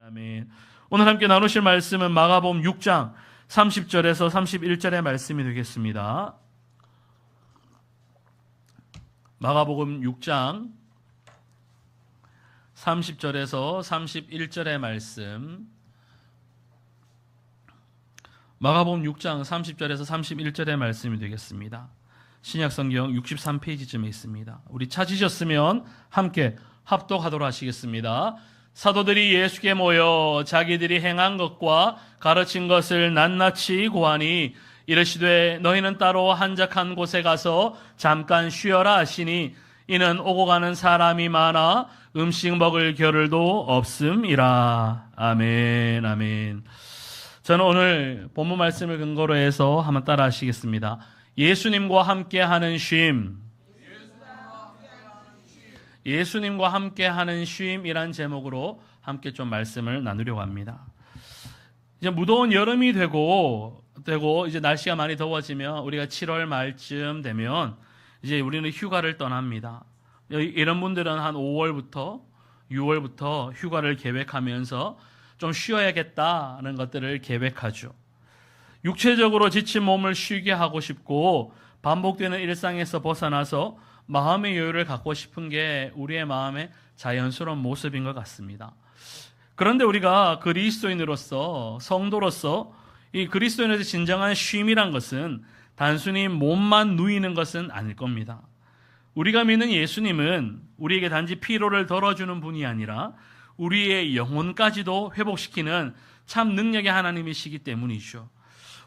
아멘. 오늘 함께 나누실 말씀은 마가복음 6장 30절에서 31절의 말씀이 되겠습니다. 마가복음 6장 30절에서 31절의 말씀. 마가복음 6장 30절에서 31절의 말씀이 되겠습니다. 신약성경 63페이지쯤에 있습니다. 우리 찾으셨으면 함께 합독하도록 하시겠습니다. 사도들이 예수께 모여 자기들이 행한 것과 가르친 것을 낱낱이 고하니 이르시되 너희는 따로 한적한 곳에 가서 잠깐 쉬어라 하시니 이는 오고 가는 사람이 많아 음식 먹을 겨를도 없음이라. 아멘. 아멘. 저는 오늘 본문 말씀을 근거로 해서 한번 따라 하시겠습니다. 예수님과 함께하는 쉼. 예수님과 함께하는 쉼이란 제목으로 함께 좀 말씀을 나누려고 합니다. 이제 무더운 여름이 되고 이제 날씨가 많이 더워지면 우리가 7월 말쯤 되면 이제 우리는 휴가를 떠납니다. 이런 분들은 한 5월부터 6월부터 휴가를 계획하면서 좀 쉬어야겠다는 것들을 계획하죠. 육체적으로 지친 몸을 쉬게 하고 싶고 반복되는 일상에서 벗어나서 마음의 여유를 갖고 싶은 게 우리의 마음의 자연스러운 모습인 것 같습니다. 그런데 우리가 그리스도인으로서, 성도로서 이 그리스도인에서 진정한 쉼이란 것은 단순히 몸만 누이는 것은 아닐 겁니다. 우리가 믿는 예수님은 우리에게 단지 피로를 덜어주는 분이 아니라 우리의 영혼까지도 회복시키는 참 능력의 하나님이시기 때문이죠.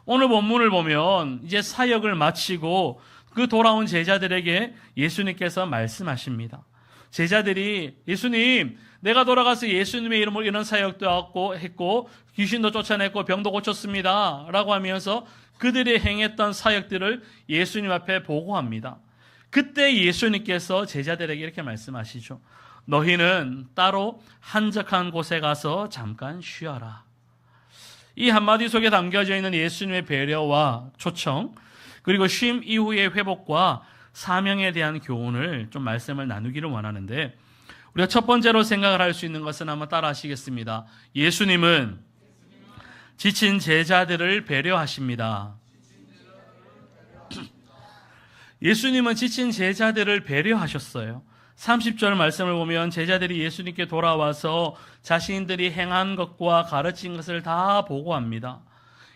오늘 본문을 보면 이제 사역을 마치고 그 돌아온 제자들에게 예수님께서 말씀하십니다. 제자들이 예수님, 내가 돌아가서 예수님의 이름으로 이런 사역도 했고 귀신도 쫓아냈고 병도 고쳤습니다 라고 하면서 그들이 행했던 사역들을 예수님 앞에 보고합니다. 그때 예수님께서 제자들에게 이렇게 말씀하시죠. 너희는 따로 한적한 곳에 가서 잠깐 쉬어라. 이 한마디 속에 담겨져 있는 예수님의 배려와 초청, 그리고 쉼 이후의 회복과 사명에 대한 교훈을 좀 말씀을 나누기를 원하는데, 우리가 첫 번째로 생각을 할 수 있는 것은 한번 따라 하시겠습니다. 예수님은 지친 제자들을 배려하십니다. 예수님은 지친 제자들을 배려하셨어요. 30절 말씀을 보면 제자들이 예수님께 돌아와서 자신들이 행한 것과 가르친 것을 다 보고합니다.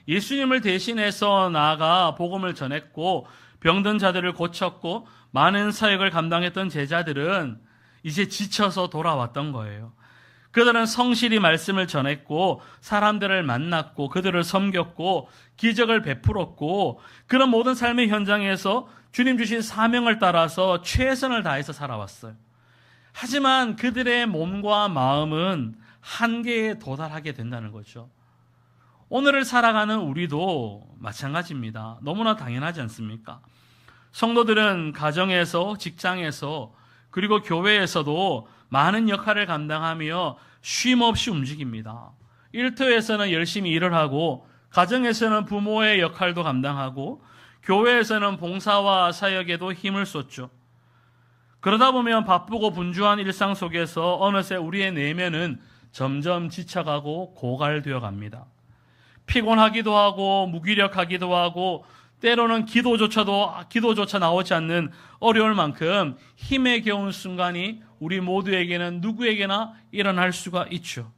예수님을 대신해서 나아가 복음을 전했고 병든 자들을 고쳤고 많은 사역을 감당했던 제자들은 이제 지쳐서 돌아왔던 거예요. 그들은 성실히 말씀을 전했고 사람들을 만났고 그들을 섬겼고 기적을 베풀었고 그런 모든 삶의 현장에서 주님 주신 사명을 따라서 최선을 다해서 살아왔어요. 하지만 그들의 몸과 마음은 한계에 도달하게 된다는 거죠. 오늘을 살아가는 우리도 마찬가지입니다. 너무나 당연하지 않습니까? 성도들은 가정에서, 직장에서, 그리고 교회에서도 많은 역할을 감당하며 쉼 없이 움직입니다. 일터에서는 열심히 일을 하고, 가정에서는 부모의 역할도 감당하고, 교회에서는 봉사와 사역에도 힘을 쏟죠. 그러다 보면 바쁘고 분주한 일상 속에서 어느새 우리의 내면은 점점 지쳐가고 고갈되어 갑니다. 피곤하기도 하고 무기력하기도 하고 때로는 기도조차 나오지 않는 어려울 만큼 힘에 겨운 순간이 우리 모두에게는 누구에게나 일어날 수가 있죠.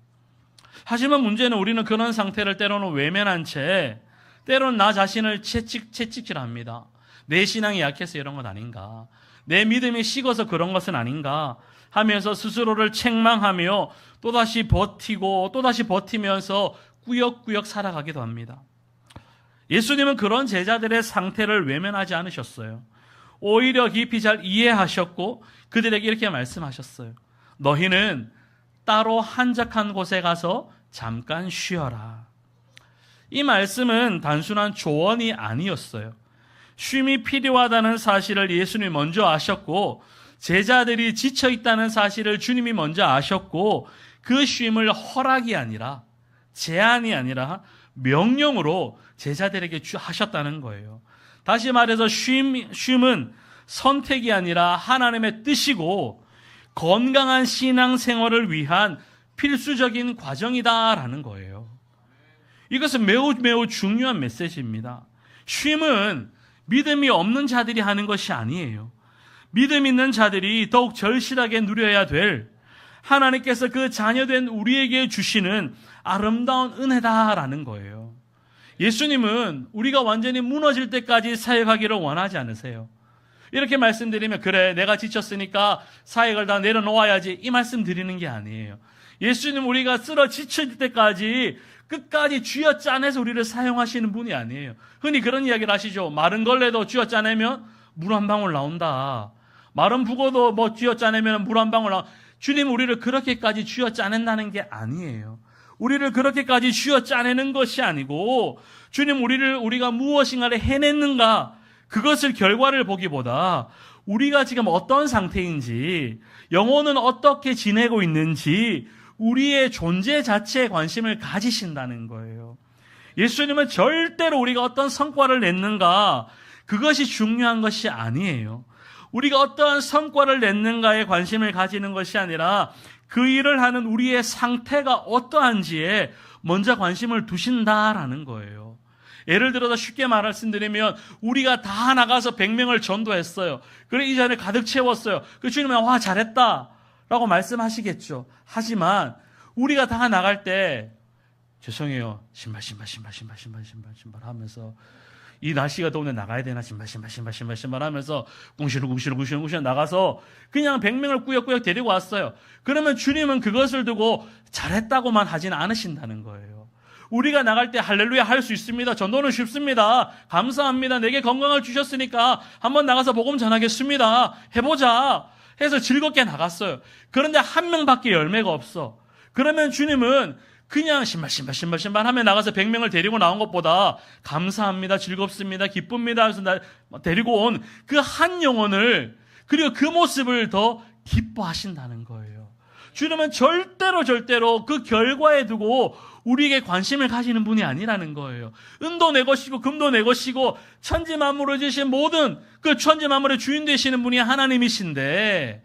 하지만 문제는 우리는 그런 상태를 때로는 외면한 채 때로는 나 자신을 채찍질합니다. 내 신앙이 약해서 이런 것 아닌가, 내 믿음이 식어서 그런 것은 아닌가 하면서 스스로를 책망하며 또다시 버티고 또다시 버티면서 꾸역꾸역 살아가기도 합니다. 예수님은 그런 제자들의 상태를 외면하지 않으셨어요. 오히려 깊이 잘 이해하셨고 그들에게 이렇게 말씀하셨어요. 너희는 따로 한적한 곳에 가서 잠깐 쉬어라. 이 말씀은 단순한 조언이 아니었어요. 쉼이 필요하다는 사실을 예수님이 먼저 아셨고 제자들이 지쳐 있다는 사실을 주님이 먼저 아셨고 그 쉼을 허락이 아니라 제한이 아니라 명령으로 제자들에게 하셨다는 거예요. 다시 말해서 쉼은 선택이 아니라 하나님의 뜻이고 건강한 신앙생활을 위한 필수적인 과정이다라는 거예요. 이것은 매우 매우 중요한 메시지입니다. 쉼은 믿음이 없는 자들이 하는 것이 아니에요. 믿음 있는 자들이 더욱 절실하게 누려야 될 하나님께서 그 자녀된 우리에게 주시는 아름다운 은혜다라는 거예요. 예수님은 우리가 완전히 무너질 때까지 사역하기를 원하지 않으세요. 이렇게 말씀드리면 그래 내가 지쳤으니까 사역을 다 내려놓아야지 이 말씀 드리는 게 아니에요. 예수님 우리가 쓰러 지칠 때까지 끝까지 쥐어 짜내서 우리를 사용하시는 분이 아니에요. 흔히 그런 이야기를 하시죠. 마른 걸레도 쥐어 짜내면 물 한 방울 나온다. 마른 북어도 뭐 쥐어 짜내면 물 한 방울 나온다. 주님 우리를 그렇게까지 쥐어 짜낸다는 게 아니에요. 우리를 그렇게까지 쥐어 짜내는 것이 아니고 주님 우리가 무엇인가를 해냈는가 그것을 결과를 보기보다 우리가 지금 어떤 상태인지 영혼은 어떻게 지내고 있는지 우리의 존재 자체에 관심을 가지신다는 거예요. 예수님은 절대로 우리가 어떤 성과를 냈는가 그것이 중요한 것이 아니에요. 우리가 어떠한 성과를 냈는가에 관심을 가지는 것이 아니라 그 일을 하는 우리의 상태가 어떠한지에 먼저 관심을 두신다라는 거예요. 예를 들어서 쉽게 말씀드리면 우리가 다 나가서 100명을 전도했어요. 그래 이 자리를 가득 채웠어요. 그 주님은 와 잘했다 라고 말씀하시겠죠. 하지만 우리가 다 나갈 때 죄송해요. 신발 하면서 이 날씨가 더운데 나가야 되나 신발 하면서 궁시렁 나가서 그냥 100명을 꾸역꾸역 데리고 왔어요. 그러면 주님은 그것을 두고 잘했다고만 하지는 않으신다는 거예요. 우리가 나갈 때 할렐루야 할 수 있습니다. 전도는 쉽습니다. 감사합니다. 내게 건강을 주셨으니까 한번 나가서 복음 전하겠습니다. 해보자 해서 즐겁게 나갔어요. 그런데 한 명밖에 열매가 없어. 그러면 주님은 그냥 신발 하면 나가서 100명을 데리고 나온 것보다 감사합니다. 즐겁습니다. 기쁩니다. 해서 데리고 온 그 한 영혼을 그리고 그 모습을 더 기뻐하신다는 거예요. 주님은 절대로 그 결과에 두고 우리에게 관심을 가지는 분이 아니라는 거예요. 은도 내 것이고 금도 내 것이고 천지 만물을 지으신 모든 그 천지 만물의 주인 되시는 분이 하나님이신데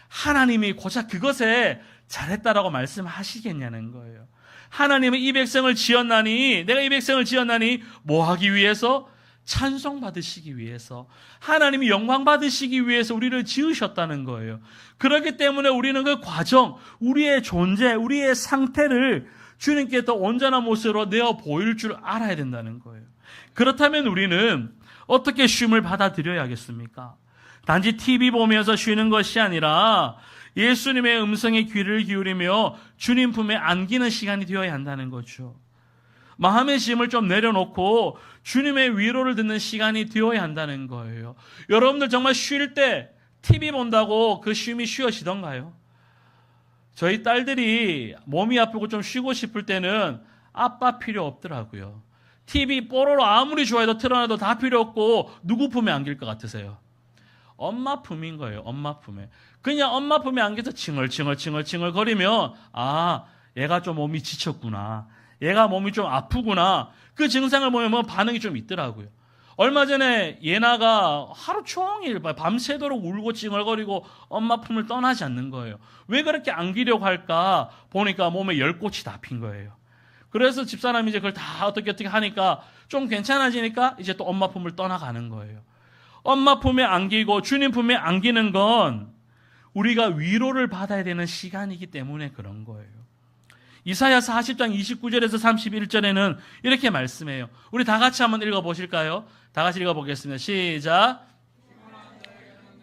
하나님이 고작 그것에 잘했다라고 말씀하시겠냐는 거예요. 하나님은 이 백성을 지었나니 내가 이 백성을 지었나니 뭐 하기 위해서? 찬송받으시기 위해서 하나님이 영광 받으시기 위해서 우리를 지으셨다는 거예요. 그렇기 때문에 우리는 그 과정, 우리의 존재, 우리의 상태를 주님께 더 온전한 모습으로 내어 보일 줄 알아야 된다는 거예요. 그렇다면 우리는 어떻게 쉼을 받아들여야겠습니까? 단지 TV 보면서 쉬는 것이 아니라 예수님의 음성에 귀를 기울이며 주님 품에 안기는 시간이 되어야 한다는 거죠. 마음의 짐을 좀 내려놓고 주님의 위로를 듣는 시간이 되어야 한다는 거예요. 여러분들 정말 쉴 때 TV 본다고 그 쉼이 쉬워지던가요? 저희 딸들이 몸이 아프고 좀 쉬고 싶을 때는 아빠 필요 없더라고요. TV 뽀로로 아무리 좋아해도 틀어놔도 다 필요 없고 누구 품에 안길 것 같으세요? 엄마 품인 거예요. 엄마 품에. 그냥 엄마 품에 안겨서 칭얼칭얼 거리면 아 얘가 좀 몸이 지쳤구나. 얘가 몸이 좀 아프구나. 그 증상을 보면 뭐 반응이 좀 있더라고요. 얼마 전에 예나가 하루 종일 밤새도록 울고 찡얼거리고 엄마 품을 떠나지 않는 거예요. 왜 그렇게 안기려고 할까 보니까 몸에 10곳이 다 핀 거예요. 그래서 집사람이 이제 그걸 다 어떻게 하니까 좀 괜찮아지니까 이제 또 엄마 품을 떠나가는 거예요. 엄마 품에 안기고 주님 품에 안기는 건 우리가 위로를 받아야 되는 시간이기 때문에 그런 거예요. 이사야 40장 29절에서 31절에는 이렇게 말씀해요. 우리 다 같이 한번 읽어보실까요? 다 같이 읽어보겠습니다. 시작.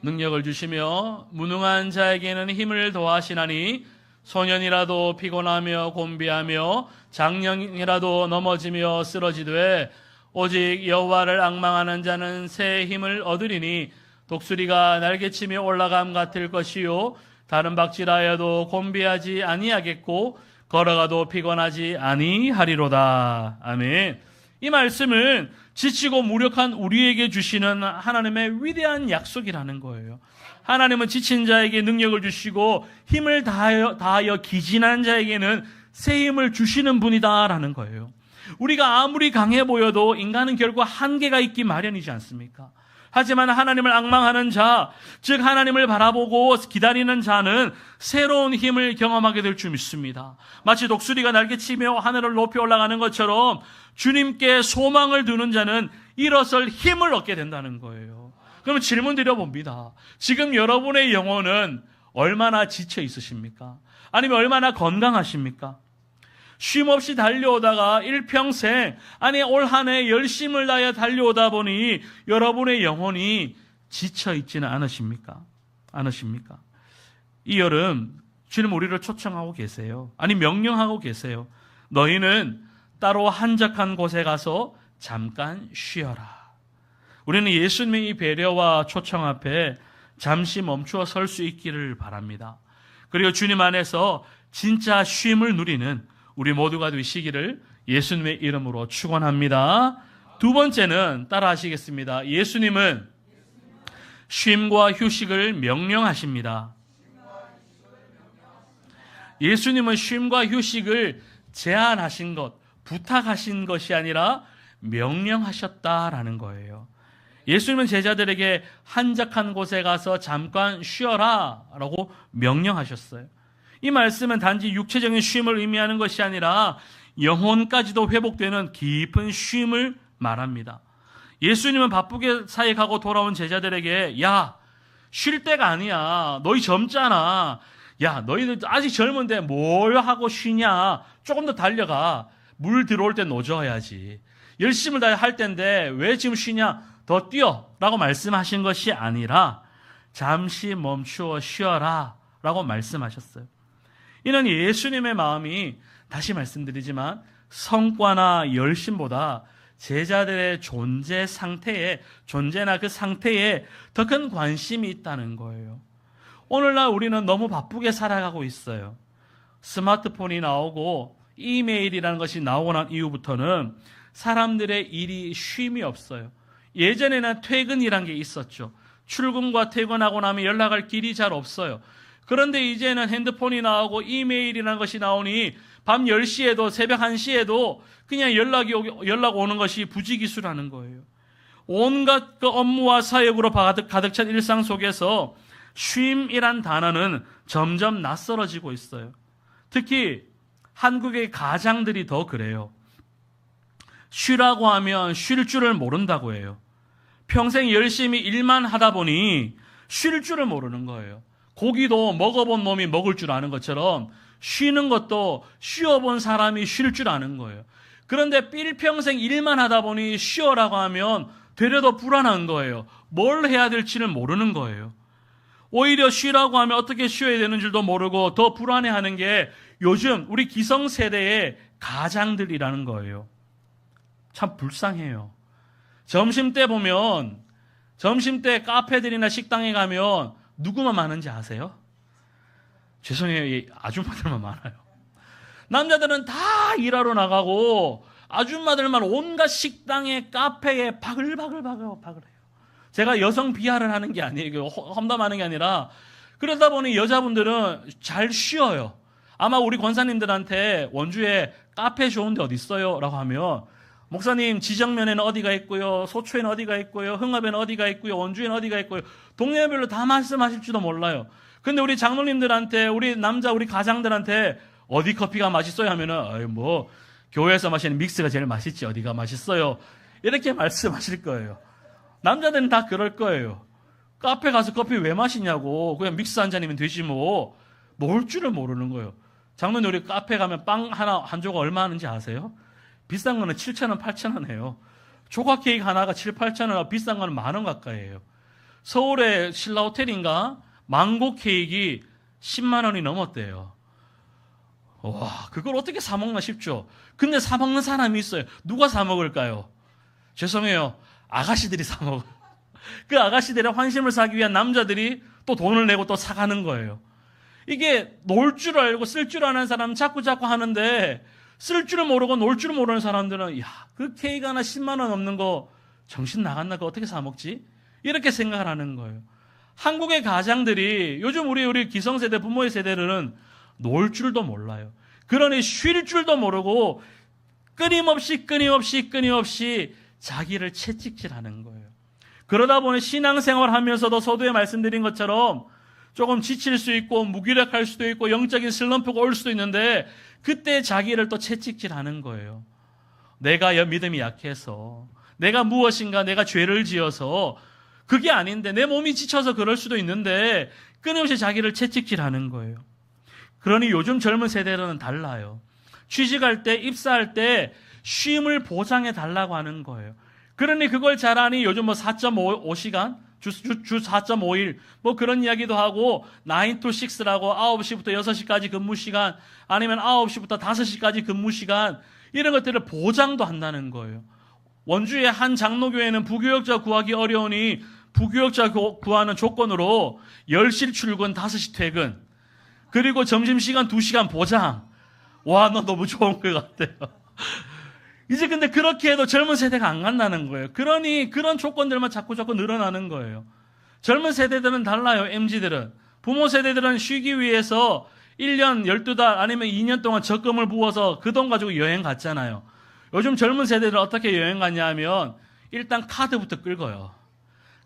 능력을 주시며 무능한 자에게는 힘을 더하시나니 소년이라도 피곤하며 곤비하며 장년이라도 넘어지며 쓰러지되 오직 여호와를 앙망하는 자는 새 힘을 얻으리니 독수리가 날개치며 올라감 같을 것이요 다른 박질하여도 곤비하지 아니하겠고 걸어가도 피곤하지 아니하리로다. 아멘. 이 말씀은 지치고 무력한 우리에게 주시는 하나님의 위대한 약속이라는 거예요. 하나님은 지친 자에게 능력을 주시고 힘을 다하여 기진한 자에게는 새 힘을 주시는 분이다라는 거예요. 우리가 아무리 강해 보여도 인간은 결국 한계가 있기 마련이지 않습니까? 하지만 하나님을 앙망하는 자, 즉 하나님을 바라보고 기다리는 자는 새로운 힘을 경험하게 될 줄 믿습니다. 마치 독수리가 날개치며 하늘을 높이 올라가는 것처럼 주님께 소망을 두는 자는 일어설 힘을 얻게 된다는 거예요. 그럼 질문 드려봅니다. 지금 여러분의 영혼은 얼마나 지쳐 있으십니까? 아니면 얼마나 건강하십니까? 쉼 없이 달려오다가 일평생, 아니 올 한 해 열심을 다해 달려오다 보니 여러분의 영혼이 지쳐 있지는 않으십니까? 이 여름 주님 우리를 초청하고 계세요. 아니 명령하고 계세요. 너희는 따로 한적한 곳에 가서 잠깐 쉬어라. 우리는 예수님의 이 배려와 초청 앞에 잠시 멈추어 설 수 있기를 바랍니다. 그리고 주님 안에서 진짜 쉼을 누리는 우리 모두가 되시기를 예수님의 이름으로 축원합니다. 두 번째는 따라 하시겠습니다. 예수님은 쉼과 휴식을 명령하십니다. 예수님은 쉼과 휴식을 제안하신 것, 부탁하신 것이 아니라 명령하셨다라는 거예요. 예수님은 제자들에게 한적한 곳에 가서 잠깐 쉬어라 라고 명령하셨어요. 이 말씀은 단지 육체적인 쉼을 의미하는 것이 아니라 영혼까지도 회복되는 깊은 쉼을 말합니다. 예수님은 바쁘게 사역하고 돌아온 제자들에게 야, 쉴 때가 아니야. 너희 젊잖아. 야, 너희들 아직 젊은데 뭘 하고 쉬냐. 조금 더 달려가. 물 들어올 때 노져야지. 열심을 다해 할 텐데 왜 지금 쉬냐. 더 뛰어 라고 말씀하신 것이 아니라 잠시 멈추어 쉬어라 라고 말씀하셨어요. 이는 예수님의 마음이 다시 말씀드리지만 성과나 열심보다 제자들의 존재나 그 상태에 더 큰 관심이 있다는 거예요. 오늘날 우리는 너무 바쁘게 살아가고 있어요. 스마트폰이 나오고 이메일이라는 것이 나오고 난 이후부터는 사람들의 일이 쉼이 없어요. 예전에는 퇴근이란 게 있었죠. 출근과 퇴근하고 나면 연락할 길이 잘 없어요. 그런데 이제는 핸드폰이 나오고 이메일이라는 것이 나오니 밤 10시에도 새벽 1시에도 그냥 연락 오는 것이 부지기수라는 거예요. 온갖 그 업무와 사역으로 가득 찬 일상 속에서 쉼이란 단어는 점점 낯설어지고 있어요. 특히 한국의 가장들이 더 그래요. 쉬라고 하면 쉴 줄을 모른다고 해요. 평생 열심히 일만 하다 보니 쉴 줄을 모르는 거예요. 고기도 먹어본 놈이 먹을 줄 아는 것처럼 쉬는 것도 쉬어본 사람이 쉴 줄 아는 거예요. 그런데 일평생 일만 하다 보니 쉬어라고 하면 되려 더 불안한 거예요. 뭘 해야 될지는 모르는 거예요. 오히려 쉬라고 하면 어떻게 쉬어야 되는 줄도 모르고 더 불안해하는 게 요즘 우리 기성세대의 가장들이라는 거예요. 참 불쌍해요. 점심때 보면 점심때 카페들이나 식당에 가면 누구만 많은지 아세요? 죄송해요. 아줌마들만 많아요. 남자들은 다 일하러 나가고 아줌마들만 온갖 식당에 카페에 바글바글해요. 제가 여성 비하를 하는 게 아니에요. 험담하는 게 아니라 그러다 보니 여자분들은 잘 쉬어요. 아마 우리 권사님들한테 원주에 카페 좋은데 어디 있어요? 라고 하면 목사님 지정면에는 어디가 있고요, 소초에는 어디가 있고요, 흥업에는 어디가 있고요, 원주에는 어디가 있고요, 동네별로 다 말씀하실지도 몰라요. 근데 우리 장로님들한테, 우리 가장들한테 어디 커피가 맛있어요 하면은 교회에서 마시는 믹스가 제일 맛있지, 어디가 맛있어요, 이렇게 말씀하실 거예요. 남자들은 다 그럴 거예요. 카페 가서 커피 왜 마시냐고, 그냥 믹스 한 잔이면 되지 먹을 줄을 모르는 거예요. 장로님, 우리 카페 가면 빵 한 조각 얼마 하는지 아세요? 비싼 거는 7,000원, 8,000원 해요. 조각 케이크 하나가 7, 8,000원, 비싼 거는 10,000원 가까이에요. 서울의 신라 호텔인가 망고 케이크 10만 원이 넘었대요. 와, 그걸 어떻게 사 먹나 싶죠. 근데 사 먹는 사람이 있어요. 누가 사 먹을까요? 죄송해요. 아가씨들이 사 먹어요. 그 아가씨들의 환심을 사기 위한 남자들이 또 돈을 내고 또 사가는 거예요. 이게 놀 줄 알고 쓸 줄 아는 사람은 자꾸 하는데 쓸 줄을 모르고 놀 줄을 모르는 사람들은 그 케이크 하나 10만 원 넘는 거 정신 나갔나? 그거 어떻게 사 먹지? 이렇게 생각을 하는 거예요. 한국의 가장들이 요즘 우리 기성세대 부모의 세대들은 놀 줄도 몰라요. 그러니 쉴 줄도 모르고 끊임없이 자기를 채찍질하는 거예요. 그러다 보니 신앙생활 하면서도 서두에 말씀드린 것처럼 조금 지칠 수 있고 무기력할 수도 있고 영적인 슬럼프가 올 수도 있는데 그때 자기를 또 채찍질하는 거예요. 내가 믿음이 약해서, 내가 무엇인가 내가 죄를 지어서, 그게 아닌데 내 몸이 지쳐서 그럴 수도 있는데 끊임없이 자기를 채찍질하는 거예요. 그러니 요즘 젊은 세대는 달라요. 취직할 때, 입사할 때 쉼을 보장해 달라고 하는 거예요. 그러니 그걸 잘하니 요즘 4.5시간, 주 4.5일, 그런 이야기도 하고, 9 to 6라고 9시부터 6시까지 근무 시간, 아니면 9시부터 5시까지 근무 시간, 이런 것들을 보장도 한다는 거예요. 원주의 한 장로교회는 부교역자 구하기 어려우니, 부교역자 구하는 조건으로 10시 출근, 5시 퇴근, 그리고 점심시간 2시간 보장. 와, 너 너무 좋은 것 같아요. 이제 근데 그렇게 해도 젊은 세대가 안 간다는 거예요. 그러니 그런 조건들만 자꾸 늘어나는 거예요. 젊은 세대들은 달라요. MZ들은. 부모 세대들은 쉬기 위해서 1년 12달 아니면 2년 동안 적금을 부어서 그 돈 가지고 여행 갔잖아요. 요즘 젊은 세대들은 어떻게 여행 갔냐 하면 일단 카드부터 끌고요.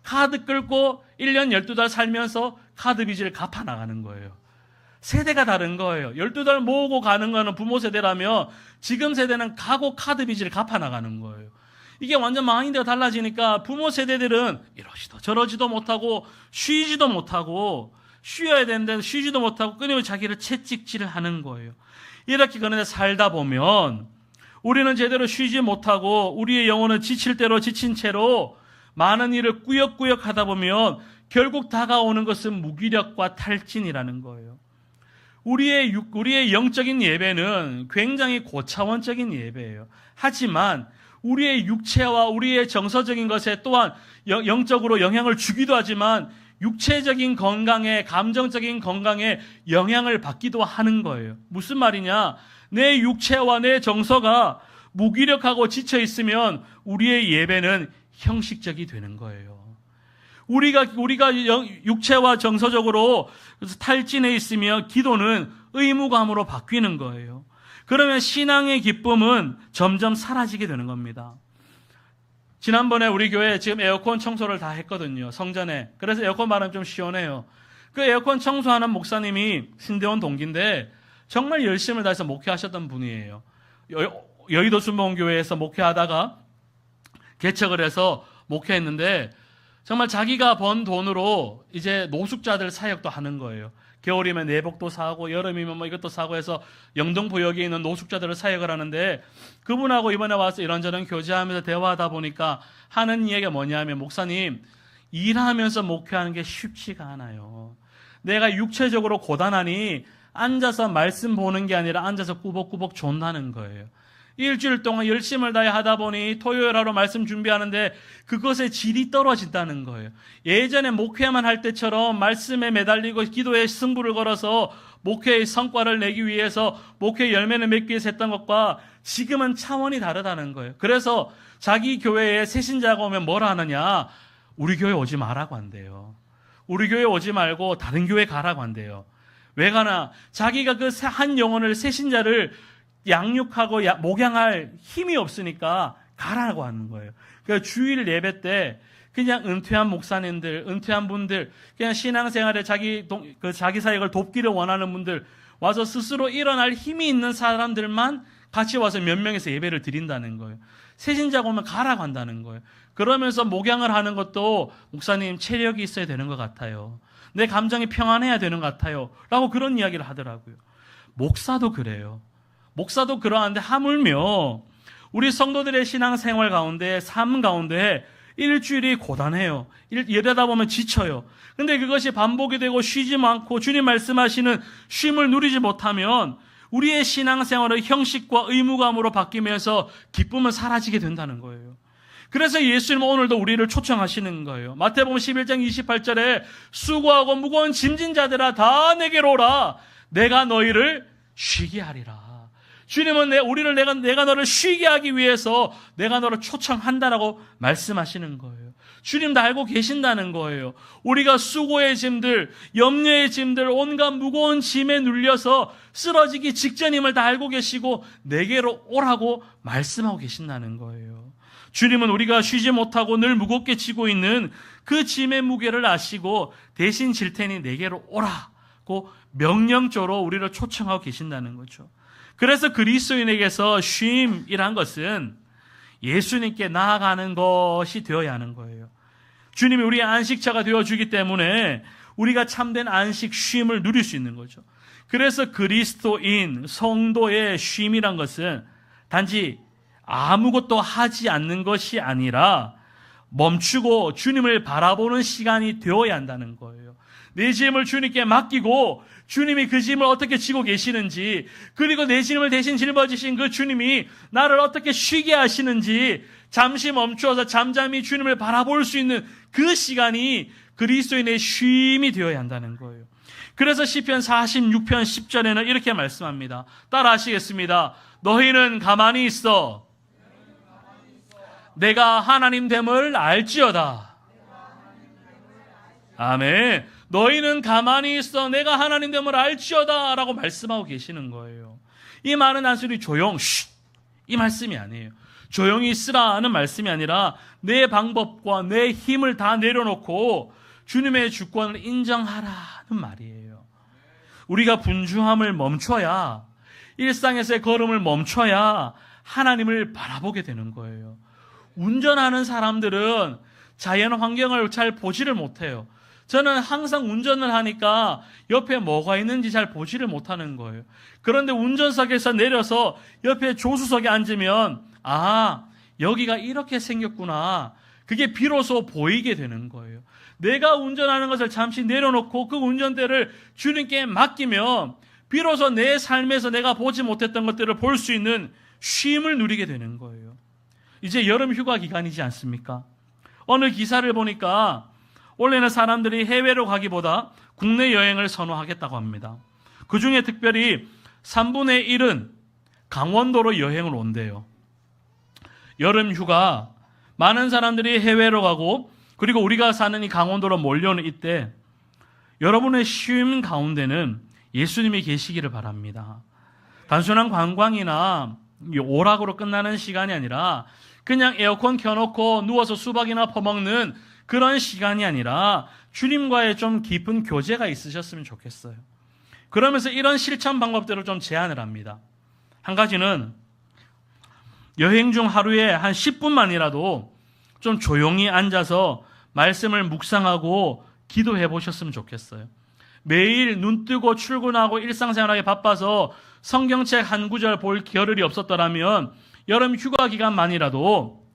카드 끌고 1년 12달 살면서 카드 빚을 갚아 나가는 거예요. 세대가 다른 거예요. 12달 모으고 가는 거는 부모 세대라면 지금 세대는 가고 카드 빚을 갚아 나가는 거예요. 이게 완전 마인드가 달라지니까 부모 세대들은 이러지도 저러지도 못하고 쉬지도 못하고 쉬어야 되는데 쉬지도 못하고 끊임없이 자기를 채찍질을 하는 거예요. 이렇게 그런데 살다 보면 우리는 제대로 쉬지 못하고 우리의 영혼은 지칠 대로 지친 채로 많은 일을 꾸역꾸역 하다 보면 결국 다가오는 것은 무기력과 탈진이라는 거예요. 우리의 영적인 예배는 굉장히 고차원적인 예배예요. 하지만 우리의 육체와 우리의 정서적인 것에 또한 영적으로 영향을 주기도 하지만 육체적인 건강에, 감정적인 건강에 영향을 받기도 하는 거예요. 무슨 말이냐? 내 육체와 내 정서가 무기력하고 지쳐 있으면 우리의 예배는 형식적이 되는 거예요. 우리가 육체와 정서적으로 탈진해 있으며 기도는 의무감으로 바뀌는 거예요. 그러면 신앙의 기쁨은 점점 사라지게 되는 겁니다. 지난번에 우리 교회 지금 에어컨 청소를 다 했거든요. 성전에. 그래서 에어컨 바람 좀 시원해요. 그 에어컨 청소하는 목사님이 신대원 동기인데 정말 열심을 다해서 목회하셨던 분이에요. 여의도 순복음교회에서 목회하다가 개척을 해서 목회했는데 정말 자기가 번 돈으로 이제 노숙자들 사역도 하는 거예요. 겨울이면 내복도 사고 여름이면 이것도 사고 해서 영등포역에 있는 노숙자들을 사역을 하는데 그분하고 이번에 와서 이런저런 교제하면서 대화하다 보니까 하는 이야기가 뭐냐면 목사님, 일하면서 목회하는 게 쉽지가 않아요. 내가 육체적으로 고단하니 앉아서 말씀 보는 게 아니라 앉아서 꾸벅꾸벅 존다는 거예요. 일주일 동안 열심을 다해 하다 보니 토요일 하루 말씀 준비하는데 그것의 질이 떨어진다는 거예요. 예전에 목회만 할 때처럼 말씀에 매달리고 기도에 승부를 걸어서 목회의 성과를 내기 위해서 목회 열매를 맺기 위해서 했던 것과 지금은 차원이 다르다는 거예요. 그래서 자기 교회에 새신자가 오면 뭐라 하느냐? 우리 교회 오지 말라고 한대요. 우리 교회 오지 말고 다른 교회 가라고 한대요. 왜 가나? 자기가 그 한 영혼을 새신자를 양육하고 목양할 힘이 없으니까 가라고 하는 거예요. 그러니까 주일 예배 때 그냥 은퇴한 목사님들, 은퇴한 분들, 그냥 신앙생활에 자기 사역을 돕기를 원하는 분들 와서 스스로 일어날 힘이 있는 사람들만 같이 와서 몇 명에서 예배를 드린다는 거예요. 새신자가 오면 가라고 한다는 거예요. 그러면서 목양을 하는 것도 목사님 체력이 있어야 되는 것 같아요. 내 감정이 평안해야 되는 것 같아요. 라고 그런 이야기를 하더라고요. 목사도 그래요. 목사도 그러한데 하물며 우리 성도들의 신앙생활 가운데, 삶 가운데 일주일이 고단해요. 이러다 보면 지쳐요. 근데 그것이 반복이 되고 쉬지 않고 주님 말씀하시는 쉼을 누리지 못하면 우리의 신앙생활의 형식과 의무감으로 바뀌면서 기쁨은 사라지게 된다는 거예요. 그래서 예수님은 오늘도 우리를 초청하시는 거예요. 마태복음 11장 28절에 수고하고 무거운 짐진 자들아 다 내게로 오라. 내가 너희를 쉬게 하리라. 주님은 내가 너를 쉬게 하기 위해서 내가 너를 초청한다라고 말씀하시는 거예요. 주님 다 알고 계신다는 거예요. 우리가 수고의 짐들, 염려의 짐들, 온갖 무거운 짐에 눌려서 쓰러지기 직전임을 다 알고 계시고 내게로 오라고 말씀하고 계신다는 거예요. 주님은 우리가 쉬지 못하고 늘 무겁게 지고 있는 그 짐의 무게를 아시고 대신 질 테니 내게로 오라고 명령적으로 우리를 초청하고 계신다는 거죠. 그래서 그리스도인에게서 쉼이란 것은 예수님께 나아가는 것이 되어야 하는 거예요. 주님이 우리의 안식처가 되어주기 때문에 우리가 참된 안식, 쉼을 누릴 수 있는 거죠. 그래서 그리스도인, 성도의 쉼이란 것은 단지 아무것도 하지 않는 것이 아니라 멈추고 주님을 바라보는 시간이 되어야 한다는 거예요. 내 짐을 주님께 맡기고 주님이 그 짐을 어떻게 지고 계시는지, 그리고 내 짐을 대신 짊어지신 그 주님이 나를 어떻게 쉬게 하시는지 잠시 멈추어서 잠잠히 주님을 바라볼 수 있는 그 시간이 그리스도인의 쉼이 되어야 한다는 거예요. 그래서 시편 46편 10절에는 이렇게 말씀합니다. 따라 하시겠습니다. 너희는 가만히 있어 내가 하나님 됨을 알지어다. 아멘. 너희는 가만히 있어 내가 하나님 됨을 알지어다 라고 말씀하고 계시는 거예요. 이 말은 단순히 조용, 이 말씀이 아니에요. 조용히 있으라는 말씀이 아니라 내 방법과 내 힘을 다 내려놓고 주님의 주권을 인정하라는 말이에요. 우리가 분주함을 멈춰야, 일상에서의 걸음을 멈춰야 하나님을 바라보게 되는 거예요. 운전하는 사람들은 자연 환경을 잘 보지를 못해요. 저는 항상 운전을 하니까 옆에 뭐가 있는지 잘 보지를 못하는 거예요. 그런데 운전석에서 내려서 옆에 조수석에 앉으면 여기가 이렇게 생겼구나. 그게 비로소 보이게 되는 거예요. 내가 운전하는 것을 잠시 내려놓고 그 운전대를 주님께 맡기면 비로소 내 삶에서 내가 보지 못했던 것들을 볼 수 있는 쉼을 누리게 되는 거예요. 이제 여름 휴가 기간이지 않습니까? 어느 기사를 보니까 원래는 사람들이 해외로 가기보다 국내 여행을 선호하겠다고 합니다. 그 중에 특별히 3분의 1은 강원도로 여행을 온대요. 여름 휴가 많은 사람들이 해외로 가고 그리고 우리가 사는 이 강원도로 몰려오는 이때 여러분의 쉼 가운데는 예수님이 계시기를 바랍니다. 단순한 관광이나 오락으로 끝나는 시간이 아니라 그냥 에어컨 켜놓고 누워서 수박이나 퍼먹는 그런 시간이 아니라 주님과의 좀 깊은 교제가 있으셨으면 좋겠어요. 그러면서 이런 실천 방법들을 좀 제안을 합니다. 한 가지는 여행 중 하루에 한 10분만이라도 좀 조용히 앉아서 말씀을 묵상하고 기도해 보셨으면 좋겠어요. 매일 눈 뜨고 출근하고 일상생활하기 바빠서 성경책 한 구절 볼 겨를이 없었더라면 여름 휴가 기간만이라도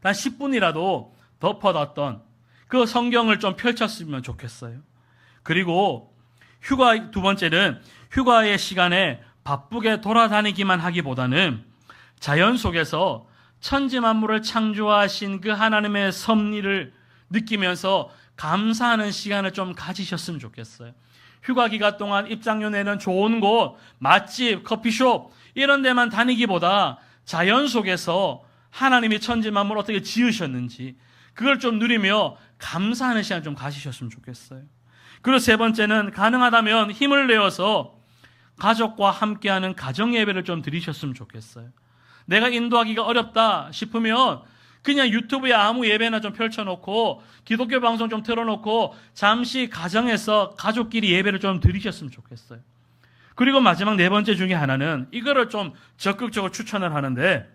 단 10분이라도 덮어놨던 그 성경을 좀 펼쳤으면 좋겠어요. 그리고 휴가 두 번째는 휴가의 시간에 바쁘게 돌아다니기만 하기보다는 자연 속에서 천지 만물을 창조하신 그 하나님의 섭리를 느끼면서 감사하는 시간을 좀 가지셨으면 좋겠어요. 휴가 기간 동안 입장료 내는 좋은 곳, 맛집, 커피숍 이런 데만 다니기보다 자연 속에서 하나님이 천지 만물을 어떻게 지으셨는지 그걸 좀 누리며 감사하는 시간 좀 가지셨으면 좋겠어요. 그리고 세 번째는 가능하다면 힘을 내어서 가족과 함께하는 가정 예배를 좀 드리셨으면 좋겠어요. 내가 인도하기가 어렵다 싶으면 그냥 유튜브에 아무 예배나 좀 펼쳐놓고 기독교 방송 좀 틀어놓고 잠시 가정에서 가족끼리 예배를 좀 드리셨으면 좋겠어요. 그리고 마지막 네 번째 중에 하나는 이거를 좀 적극적으로 추천을 하는데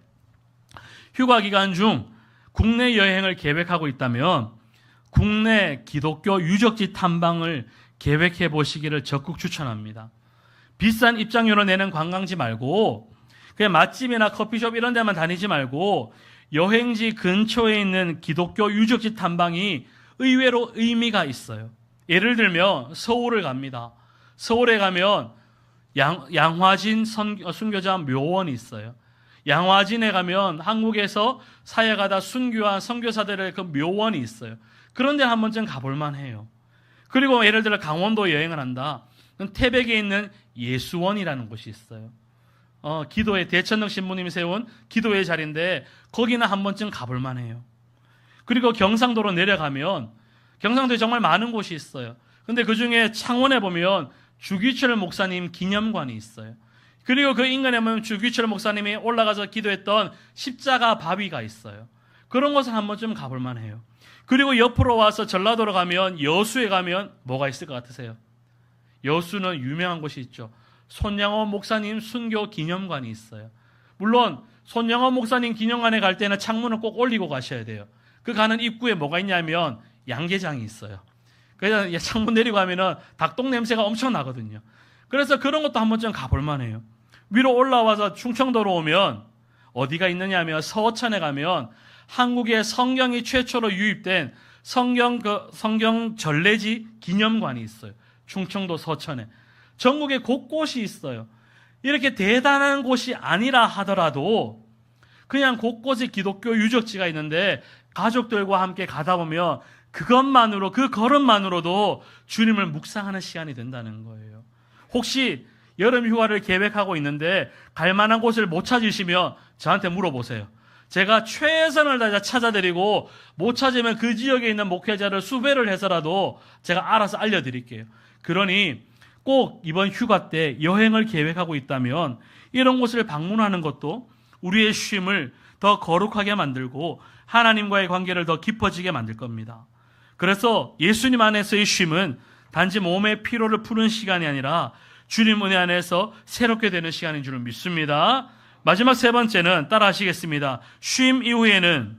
휴가 기간 중 국내 여행을 계획하고 있다면 국내 기독교 유적지 탐방을 계획해 보시기를 적극 추천합니다. 비싼 입장료를 내는 관광지 말고 그냥 맛집이나 커피숍 이런 데만 다니지 말고 여행지 근처에 있는 기독교 유적지 탐방이 의외로 의미가 있어요. 예를 들면 서울을 갑니다. 서울에 가면 양화진 순교자 묘원이 있어요. 양화진에 가면 한국에서 사역하다 순교한 선교사들의 그 묘원이 있어요. 그런 데 한 번쯤 가볼 만해요. 그리고 예를 들어 강원도 여행을 한다. 태백에 있는 예수원이라는 곳이 있어요. 기도회 대천동 신부님이 세운 기도회 자리인데 거기는 한 번쯤 가볼 만해요. 그리고 경상도로 내려가면 경상도에 정말 많은 곳이 있어요. 근데 그 중에 창원에 보면 주기철 목사님 기념관이 있어요. 그리고 그 인근에 보면 주규철 목사님이 올라가서 기도했던 십자가 바위가 있어요. 그런 곳을 한 번쯤 가볼 만해요. 그리고 옆으로 와서 전라도로 가면 여수에 가면 뭐가 있을 것 같으세요? 여수는 유명한 곳이 있죠. 손양원 목사님 순교 기념관이 있어요. 물론 손양원 목사님 기념관에 갈 때는 창문을 꼭 올리고 가셔야 돼요. 그 가는 입구에 뭐가 있냐면 양계장이 있어요. 그래서 창문 내리고 가면은 닭똥 냄새가 엄청 나거든요. 그래서 그런 것도 한 번쯤 가볼 만해요. 위로 올라와서 충청도로 오면 어디가 있느냐 하면 서천에 가면 한국에 성경이 최초로 유입된 성경 전래지 기념관이 있어요. 충청도 서천에. 전국에 곳곳이 있어요. 이렇게 대단한 곳이 아니라 하더라도 그냥 곳곳에 기독교 유적지가 있는데 가족들과 함께 가다 보면 그것만으로, 그 걸음만으로도 주님을 묵상하는 시간이 된다는 거예요. 혹시 여름 휴가를 계획하고 있는데 갈 만한 곳을 못 찾으시면 저한테 물어보세요. 제가 최선을 다해 찾아드리고 못 찾으면 그 지역에 있는 목회자를 수배를 해서라도 제가 알아서 알려드릴게요. 그러니 꼭 이번 휴가 때 여행을 계획하고 있다면 이런 곳을 방문하는 것도 우리의 쉼을 더 거룩하게 만들고 하나님과의 관계를 더 깊어지게 만들 겁니다. 그래서 예수님 안에서의 쉼은 단지 몸의 피로를 푸는 시간이 아니라 주님 은혜 안에서 새롭게 되는 시간인 줄 믿습니다. 마지막 세 번째는 따라 하시겠습니다. 쉼 이후에는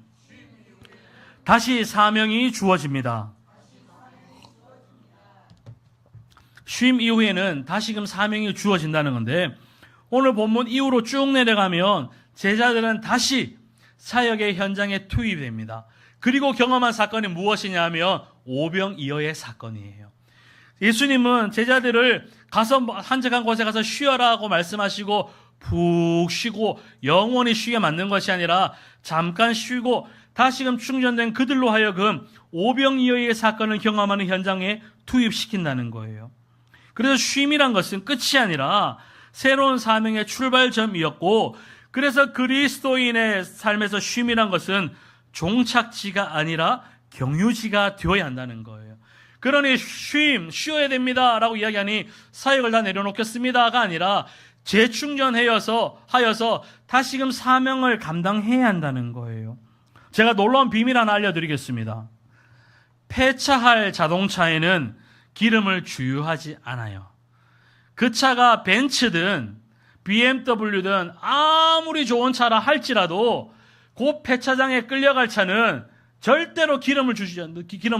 다시 사명이 주어집니다. 쉼 이후에는 다시금 사명이 주어진다는 건데 오늘 본문 이후로 쭉 내려가면 제자들은 다시 사역의 현장에 투입됩니다. 그리고 경험한 사건이 무엇이냐 하면 오병이어의 사건이에요. 예수님은 제자들을 가서 한적한 곳에 가서 쉬어라고 말씀하시고 푹 쉬고 영원히 쉬게 만든 것이 아니라 잠깐 쉬고 다시금 충전된 그들로 하여금 오병이어의 사건을 경험하는 현장에 투입시킨다는 거예요. 그래서 쉼이란 것은 끝이 아니라 새로운 사명의 출발점이었고 그래서 그리스도인의 삶에서 쉼이란 것은 종착지가 아니라 경유지가 되어야 한다는 거예요. 그러니 쉬어야 됩니다 라고 이야기하니 사역을 다 내려놓겠습니다가 아니라 재충전하여서 다시금 사명을 감당해야 한다는 거예요. 제가 놀라운 비밀 하나 알려드리겠습니다. 폐차할 자동차에는 기름을 주유하지 않아요. 그 차가 벤츠든 BMW든 아무리 좋은 차라 할지라도 그 폐차장에 끌려갈 차는 절대로 기름을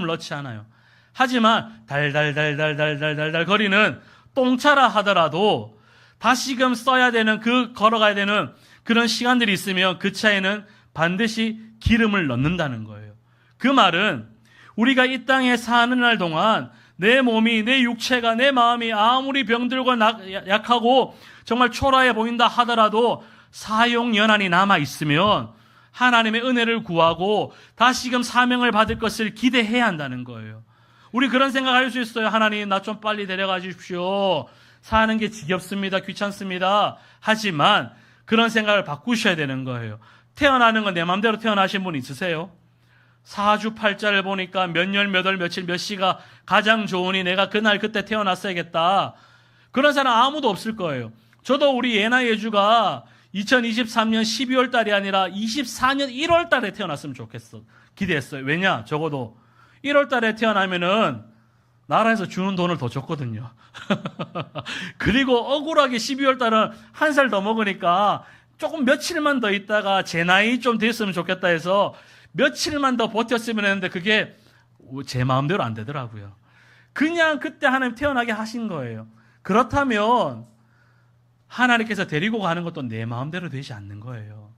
넣지 않아요. 하지만 달달달달달달달 거리는 똥차라 하더라도 다시금 써야 되는 걸어가야 되는 그런 시간들이 있으면 그 차에는 반드시 기름을 넣는다는 거예요. 그 말은 우리가 이 땅에 사는 날 동안 내 몸이, 내 육체가, 내 마음이 아무리 병들고 약하고 정말 초라해 보인다 하더라도 사용 연한이 남아 있으면 하나님의 은혜를 구하고 다시금 사명을 받을 것을 기대해야 한다는 거예요. 우리 그런 생각할 수 있어요. 하나님 나 좀 빨리 데려가 주십시오. 사는 게 지겹습니다. 귀찮습니다. 하지만 그런 생각을 바꾸셔야 되는 거예요. 태어나는 건 내 마음대로 태어나신 분 있으세요? 사주 팔자를 보니까 몇 년, 몇 월, 며칠, 몇 시가 가장 좋으니 내가 그날 그때 태어났어야겠다. 그런 사람 아무도 없을 거예요. 저도 우리 예나 예주가 2023년 12월 달이 아니라 24년 1월 달에 태어났으면 좋겠어. 기대했어요. 왜냐? 적어도 1월 달에 태어나면은 나라에서 주는 돈을 더 줬거든요. 그리고 억울하게 12월 달은 한 살 더 먹으니까 조금 며칠만 더 있다가 제 나이 좀 됐으면 좋겠다 해서 며칠만 더 버텼으면 했는데 그게 제 마음대로 안 되더라고요. 그냥 그때 하나님 태어나게 하신 거예요. 그렇다면 하나님께서 데리고 가는 것도 내 마음대로 되지 않는 거예요.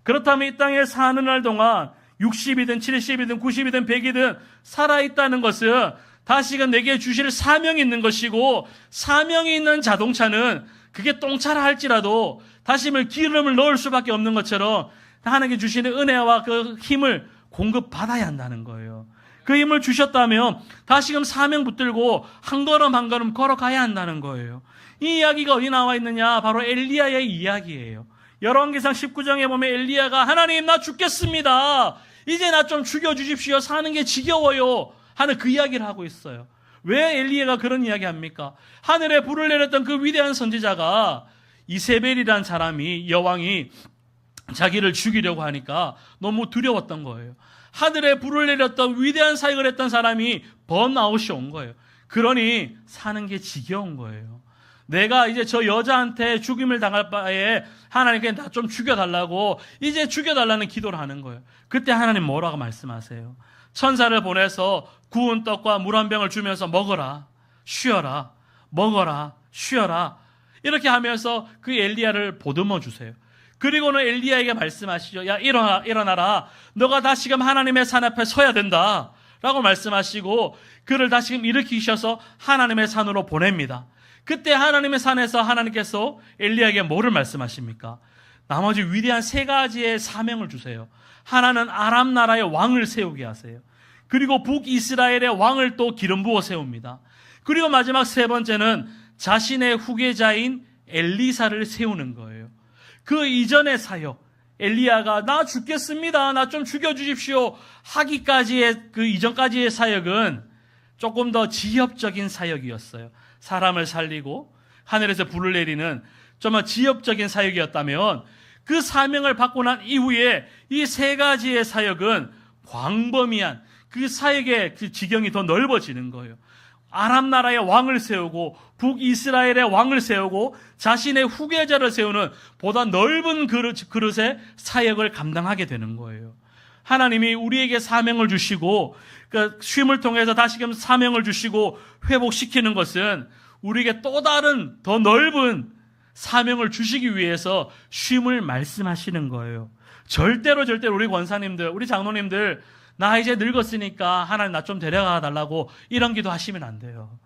그렇다면 이 땅에 사는 날 동안 60이든 70이든 90이든 100이든 살아있다는 것은 다시금 내게 주실 사명이 있는 것이고 사명이 있는 자동차는 그게 똥차라 할지라도 다시금 기름을 넣을 수밖에 없는 것처럼 하나님께 주시는 은혜와 그 힘을 공급받아야 한다는 거예요. 그 힘을 주셨다면 다시금 사명 붙들고 한 걸음 한 걸음 걸어가야 한다는 거예요. 이 이야기가 어디 나와 있느냐? 바로 엘리야의 이야기예요. 열왕기상 19장에 보면 엘리야가 하나님 나 죽겠습니다. 이제 나 좀 죽여주십시오. 사는 게 지겨워요. 하는 그 이야기를 하고 있어요. 왜 엘리야가 그런 이야기 합니까? 하늘에 불을 내렸던 그 위대한 선지자가 이세벨이란 사람이 여왕이 자기를 죽이려고 하니까 너무 두려웠던 거예요. 하늘에 불을 내렸던 위대한 사역을 했던 사람이 번아웃이 온 거예요. 그러니 사는 게 지겨운 거예요. 내가 이제 저 여자한테 죽임을 당할 바에 하나님께 나 좀 죽여달라고 이제 죽여달라는 기도를 하는 거예요. 그때 하나님 뭐라고 말씀하세요? 천사를 보내서 구운 떡과 물 한 병을 주면서 먹어라, 쉬어라, 먹어라, 쉬어라 이렇게 하면서 그 엘리야를 보듬어 주세요. 그리고는 엘리야에게 말씀하시죠. 야, 일어나라. 너가 다시금 하나님의 산 앞에 서야 된다 라고 말씀하시고 그를 다시금 일으키셔서 하나님의 산으로 보냅니다. 그때 하나님의 산에서 하나님께서 엘리야에게 뭐를 말씀하십니까? 나머지 위대한 세 가지의 사명을 주세요. 하나는 아람 나라의 왕을 세우게 하세요. 그리고 북이스라엘의 왕을 또 기름 부어 세웁니다. 그리고 마지막 세 번째는 자신의 후계자인 엘리사를 세우는 거예요. 그 이전의 사역, 엘리야가 나 죽겠습니다, 나 좀 죽여주십시오 하기까지의 그 이전까지의 사역은 조금 더 지엽적인 사역이었어요. 사람을 살리고 하늘에서 불을 내리는 정말 지엽적인 사역이었다면 그 사명을 받고 난 이후에 이 세 가지의 사역은 광범위한 그 사역의 그 지경이 더 넓어지는 거예요. 아람 나라의 왕을 세우고 북이스라엘의 왕을 세우고 자신의 후계자를 세우는 보다 넓은 그릇의 사역을 감당하게 되는 거예요. 하나님이 우리에게 사명을 주시고 그 쉼을 통해서 다시금 사명을 주시고 회복시키는 것은 우리에게 또 다른 더 넓은 사명을 주시기 위해서 쉼을 말씀하시는 거예요. 절대로 우리 권사님들, 우리 장로님들 나 이제 늙었으니까 하나님 나 좀 데려가 달라고 이런 기도 하시면 안 돼요.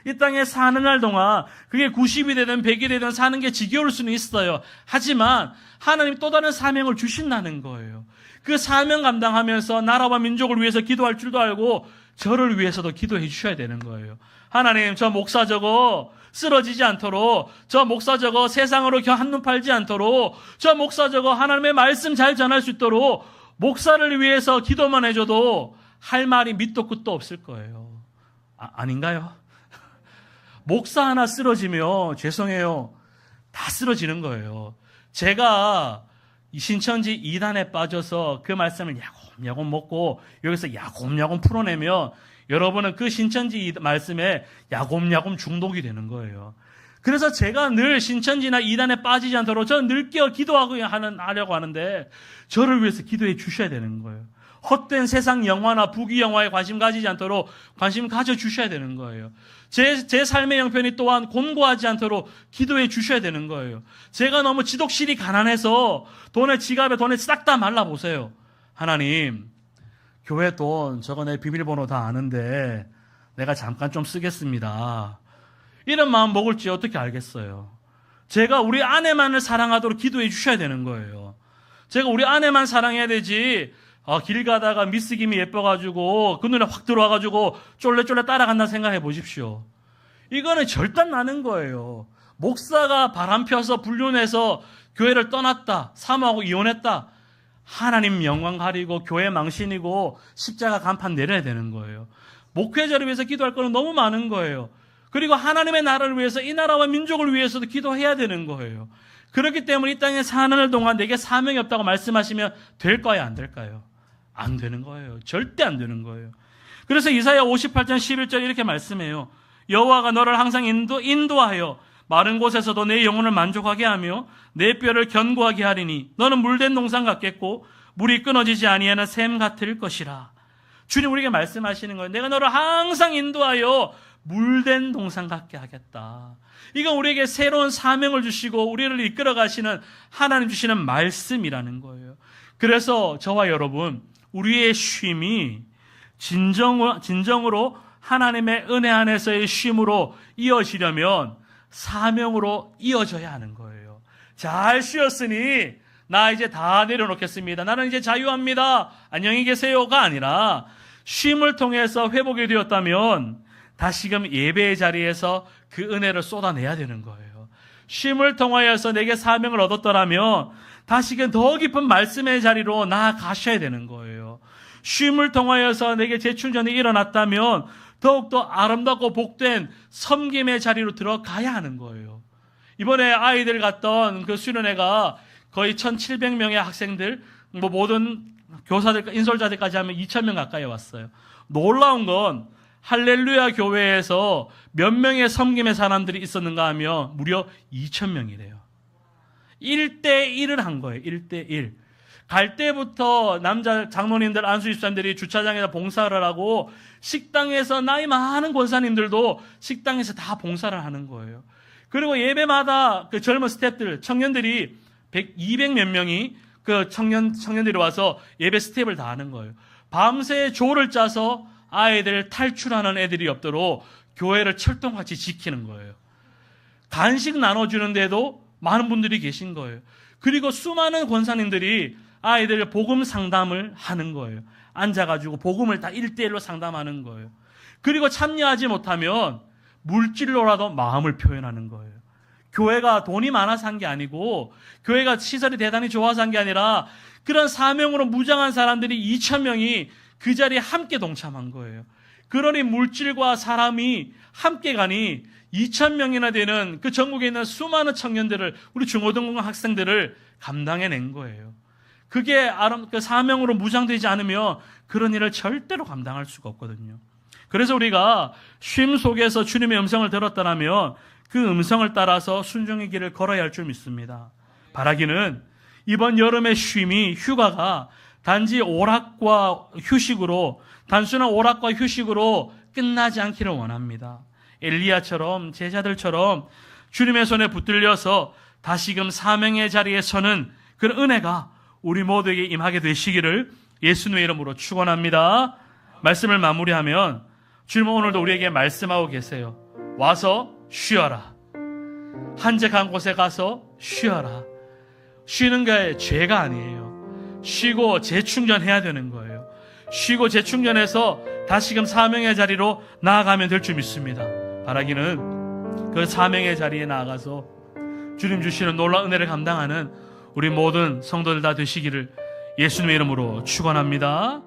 이 땅에 사는 날 동안 그게 90이 되든 100이 되든 사는 게 지겨울 수는 있어요. 하지만 하나님 또 다른 사명을 주신다는 거예요. 그 사명 감당하면서 나라와 민족을 위해서 기도할 줄도 알고 저를 위해서도 기도해 주셔야 되는 거예요. 하나님, 저 목사 저거 쓰러지지 않도록, 저 목사 저거 세상으로 한눈 팔지 않도록, 저 목사 저거 하나님의 말씀 잘 전할 수 있도록 목사를 위해서 기도만 해줘도 할 말이 밑도 끝도 없을 거예요. 아닌가요? 목사 하나 쓰러지면 죄송해요, 다 쓰러지는 거예요. 제가 신천지 2단에 빠져서 그 말씀을 야곱야곱 먹고 여기서 야곱야곱 풀어내면 여러분은 그 신천지 말씀에 야곱야곱 중독이 되는 거예요. 그래서 제가 늘 신천지나 2단에 빠지지 않도록 저는 늘 하려고 하는데 저를 위해서 기도해 주셔야 되는 거예요. 헛된 세상 영화나 부귀 영화에 관심 가지지 않도록 관심 가져 주셔야 되는 거예요. 제 삶의 형편이 또한 곤고하지 않도록 기도해 주셔야 되는 거예요. 제가 너무 지독실이 가난해서 지갑에 돈에 싹 다 말라보세요. 하나님, 교회 돈 저거 내 비밀번호 다 아는데 내가 잠깐 좀 쓰겠습니다. 이런 마음 먹을지 어떻게 알겠어요. 제가 우리 아내만을 사랑하도록 기도해 주셔야 되는 거예요. 제가 우리 아내만 사랑해야 되지 길 가다가 미스김이 예뻐가지고 그 눈에 확 들어와가지고 쫄래쫄래 따라간다 생각해 보십시오. 이거는 절단 나는 거예요. 목사가 바람 펴서 불륜해서 교회를 떠났다, 사모하고 이혼했다, 하나님 영광 가리고 교회 망신이고 십자가 간판 내려야 되는 거예요. 목회자를 위해서 기도할 거는 너무 많은 거예요. 그리고 하나님의 나라를 위해서, 이 나라와 민족을 위해서도 기도해야 되는 거예요. 그렇기 때문에 이 땅에 사는 동안 내게 사명이 없다고 말씀하시면 될까요, 안 될까요? 안 되는 거예요. 절대 안 되는 거예요. 그래서 이사야 58장 11절 이렇게 말씀해요. 여호와가 너를 항상 인도하여 마른 곳에서도 내 영혼을 만족하게 하며 내 뼈를 견고하게 하리니 너는 물된 동산 같겠고 물이 끊어지지 아니하는 샘 같을 것이라. 주님 우리에게 말씀하시는 거예요. 내가 너를 항상 인도하여 물된 동산 같게 하겠다. 이건 우리에게 새로운 사명을 주시고 우리를 이끌어 가시는 하나님 주시는 말씀이라는 거예요. 그래서 저와 여러분, 우리의 쉼이 진정으로 하나님의 은혜 안에서의 쉼으로 이어지려면 사명으로 이어져야 하는 거예요. 잘 쉬었으니 나 이제 다 내려놓겠습니다, 나는 이제 자유합니다, 안녕히 계세요가 아니라 쉼을 통해서 회복이 되었다면 다시금 예배의 자리에서 그 은혜를 쏟아내야 되는 거예요. 쉼을 통하여서 내게 사명을 얻었더라면 다시금 더 깊은 말씀의 자리로 나아가셔야 되는 거예요. 쉼을 통하여서 내게 재충전이 일어났다면 더욱더 아름답고 복된 섬김의 자리로 들어가야 하는 거예요. 이번에 아이들 갔던 그 수련회가 거의 1,700명의 학생들, 모든 교사들, 인솔자들까지 하면 2,000명 가까이 왔어요. 놀라운 건 할렐루야 교회에서 몇 명의 섬김의 사람들이 있었는가 하면 무려 2,000명이래요. 1대1을 한 거예요. 1대1. 갈 때부터 남자 장로님들, 안수집사님들이 주차장에서 봉사를 하고 식당에서 나이 많은 권사님들도 식당에서 다 봉사를 하는 거예요. 그리고 예배마다 그 젊은 스태프들, 청년들이 200몇 명이 그 청년들이 와서 예배 스텝을 다 하는 거예요. 밤새 조를 짜서 아이들 탈출하는 애들이 없도록 교회를 철통같이 지키는 거예요. 간식 나눠주는데도 많은 분들이 계신 거예요. 그리고 수많은 권사님들이 아이들 복음 상담을 하는 거예요. 앉아가지고 복음을 다 1대1로 상담하는 거예요. 그리고 참여하지 못하면 물질로라도 마음을 표현하는 거예요. 교회가 돈이 많아서 한 게 아니고, 교회가 시설이 대단히 좋아서 한 게 아니라 그런 사명으로 무장한 사람들이 2,000명이 그 자리에 함께 동참한 거예요. 그러니 물질과 사람이 함께 가니 2,000명이나 되는 그 전국에 있는 수많은 청년들을, 우리 중고등부 학생들을 감당해낸 거예요. 그게 그 사명으로 무장되지 않으면 그런 일을 절대로 감당할 수가 없거든요. 그래서 우리가 쉼 속에서 주님의 음성을 들었다면 그 음성을 따라서 순종의 길을 걸어야 할 줄 믿습니다. 바라기는 이번 여름의 휴가가 단지 오락과 휴식으로, 단순한 오락과 휴식으로 끝나지 않기를 원합니다. 엘리야처럼, 제자들처럼 주님의 손에 붙들려서 다시금 사명의 자리에 서는 그런 은혜가 우리 모두에게 임하게 되시기를 예수님의 이름으로 축원합니다. 말씀을 마무리하면 주님은 오늘도 우리에게 말씀하고 계세요. 와서 쉬어라. 한적한 곳에 가서 쉬어라. 쉬는 게 죄가 아니에요. 쉬고 재충전해야 되는 거예요. 쉬고 재충전해서 다시금 사명의 자리로 나아가면 될 줄 믿습니다. 바라기는 그 사명의 자리에 나아가서 주님 주시는 놀라운 은혜를 감당하는 우리 모든 성도들 다 되시기를 예수님의 이름으로 축원합니다.